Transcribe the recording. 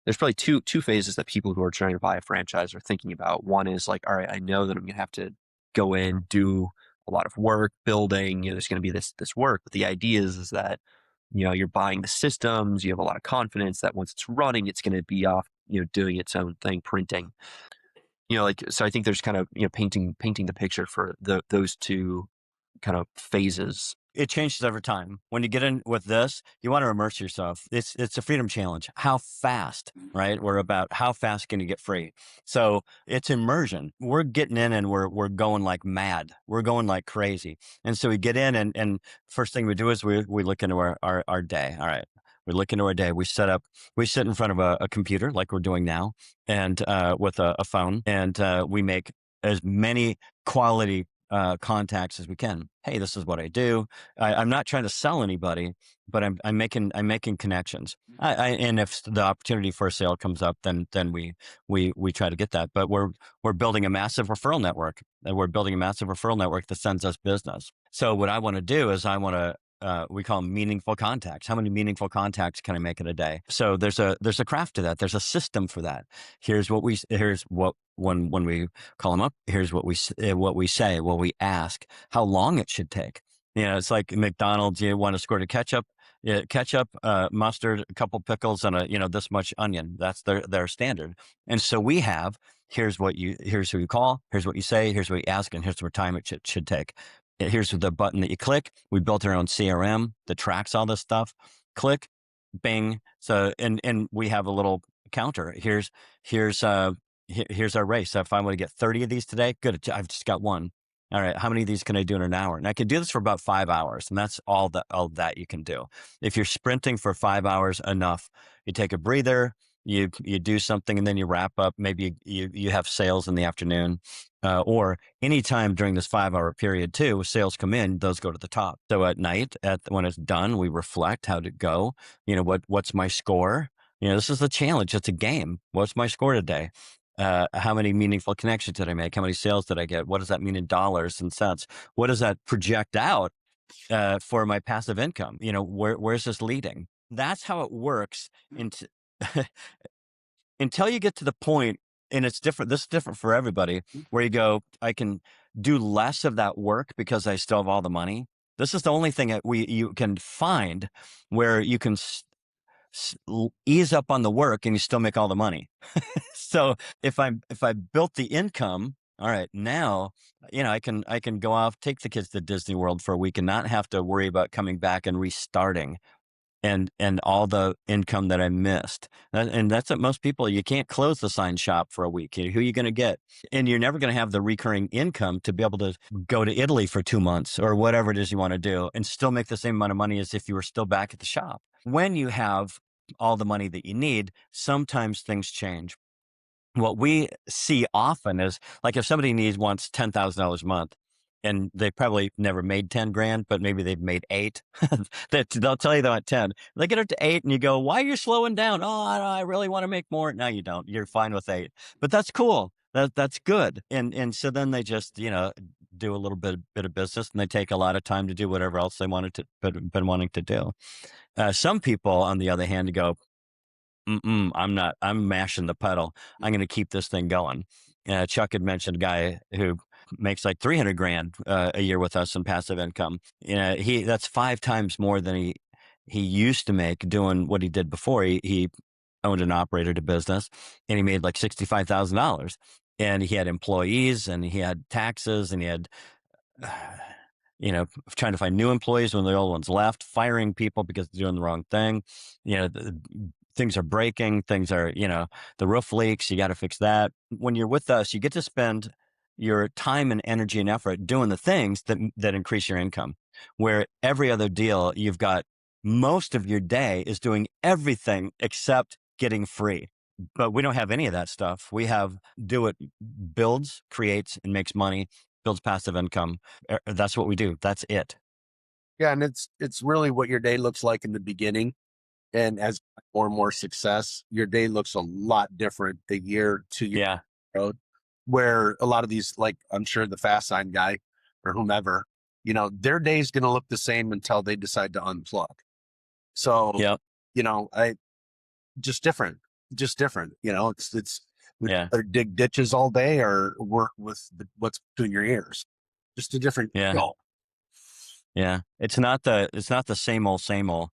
there's probably two phases that people who are trying to buy a franchise are thinking about. One is like, all right, I know that I'm going to have to go in, do a lot of work building, there's going to be this work, but the idea is that, you're buying the systems, you have a lot of confidence that once it's running, it's going to be off, doing its own thing, printing, like, so I think there's kind of, painting the picture for those two kind of phases. It changes every time. When you get in with this, you want to immerse yourself. It's a freedom challenge. How fast, right? We're about how fast can you get free? So it's immersion. We're getting in and we're going like mad. We're going like crazy. And so we get in and first thing we do is we look into our day. All right. We look into our day. We sit in front of a computer like we're doing now and with a phone and we make as many quality contacts as we can. Hey, this is what I do. I'm not trying to sell anybody, but I'm making connections. And if the opportunity for a sale comes up, then we try to get that. But we're building a massive referral network. And we're building a massive referral network that sends us business. So what I want to do is we call them meaningful contacts. How many meaningful contacts can I make in a day? So there's a craft to that. There's a system for that. Here's what when we call them up, here's what we say, what we ask, how long it should take. It's like McDonald's. You want a squirt of ketchup, mustard, a couple pickles, and this much onion. That's their standard. And so here's who you call, here's what you say, here's what you ask, and here's what time it should take. Here's the button that you click. We built our own CRM that tracks all this stuff. Click, bing. So, and we have a little counter. Here's our race. So if I want to get 30 of these today, good. I've just got one. All right. How many of these can I do in an hour? And I can do this for about 5 hours. And that's all that you can do. If you're sprinting for 5 hours, enough. You take a breather, you do something, and then you wrap up. Maybe you have sales in the afternoon, or anytime during this 5-hour period too, sales come in, those go to the top. So at night, when it's done, we reflect how to go. What's my score? This is a challenge. It's a game. What's my score today? How many meaningful connections did I make? How many sales did I get? What does that mean in dollars and cents? What does that project out for my passive income? Where's this leading? That's how it works until you get to the point, and it's different. This is different for everybody, where you go, I can do less of that work because I still have all the money. This is the only thing that you can find where you can ease up on the work and you still make all the money. So if I built the income, all right, now, I can go off, take the kids to Disney World for a week and not have to worry about coming back and restarting and all the income that I missed. And that's what most people, you can't close the sign shop for a week. Who are you going to get? And you're never going to have the recurring income to be able to go to Italy for 2 months or whatever it is you want to do and still make the same amount of money as if you were still back at the shop. When you have all the money that you need, sometimes things change. What we see often is, like, if somebody wants $10,000 a month, and they probably never made 10 grand, but maybe they've made 8. They'll tell you they want 10. They get up to 8 and you go, why are you slowing down? Oh, I really want to make more. No, you don't. You're fine with 8, but that's cool. That's good. And so then they just, do a little bit of business, and they take a lot of time to do whatever else they been wanting to do. Some people, on the other hand, go, I'm mashing the pedal. I'm going to keep this thing going. Chuck had mentioned a guy who makes like 300 grand a year with us in passive income. That's 5 times more than he used to make doing what he did before. He owned and operated a business, and he made like $65,000. And he had employees, and he had taxes, and he had, trying to find new employees when the old ones left, firing people because they're doing the wrong thing. Things are breaking, the roof leaks, you got to fix that. When you're with us, you get to spend your time and energy and effort doing the things that increase your income. Where every other deal, you've got most of your day is doing everything except getting free. But we don't have any of that stuff. We have builds, creates, and makes money, builds passive income. That's what we do. That's it. Yeah. And it's really what your day looks like in the beginning. And as more and more success, your day looks a lot different a year, 2 years Yeah. road, where a lot of these, like I'm sure the fast sign guy or whomever, their day is going to look the same until they decide to unplug. So, Yep. I just different. just different. You know, it's would you Yeah. rather dig ditches all day or work with what's between your ears. Just a different Yeah. skill. Yeah. It's not the same old, same old.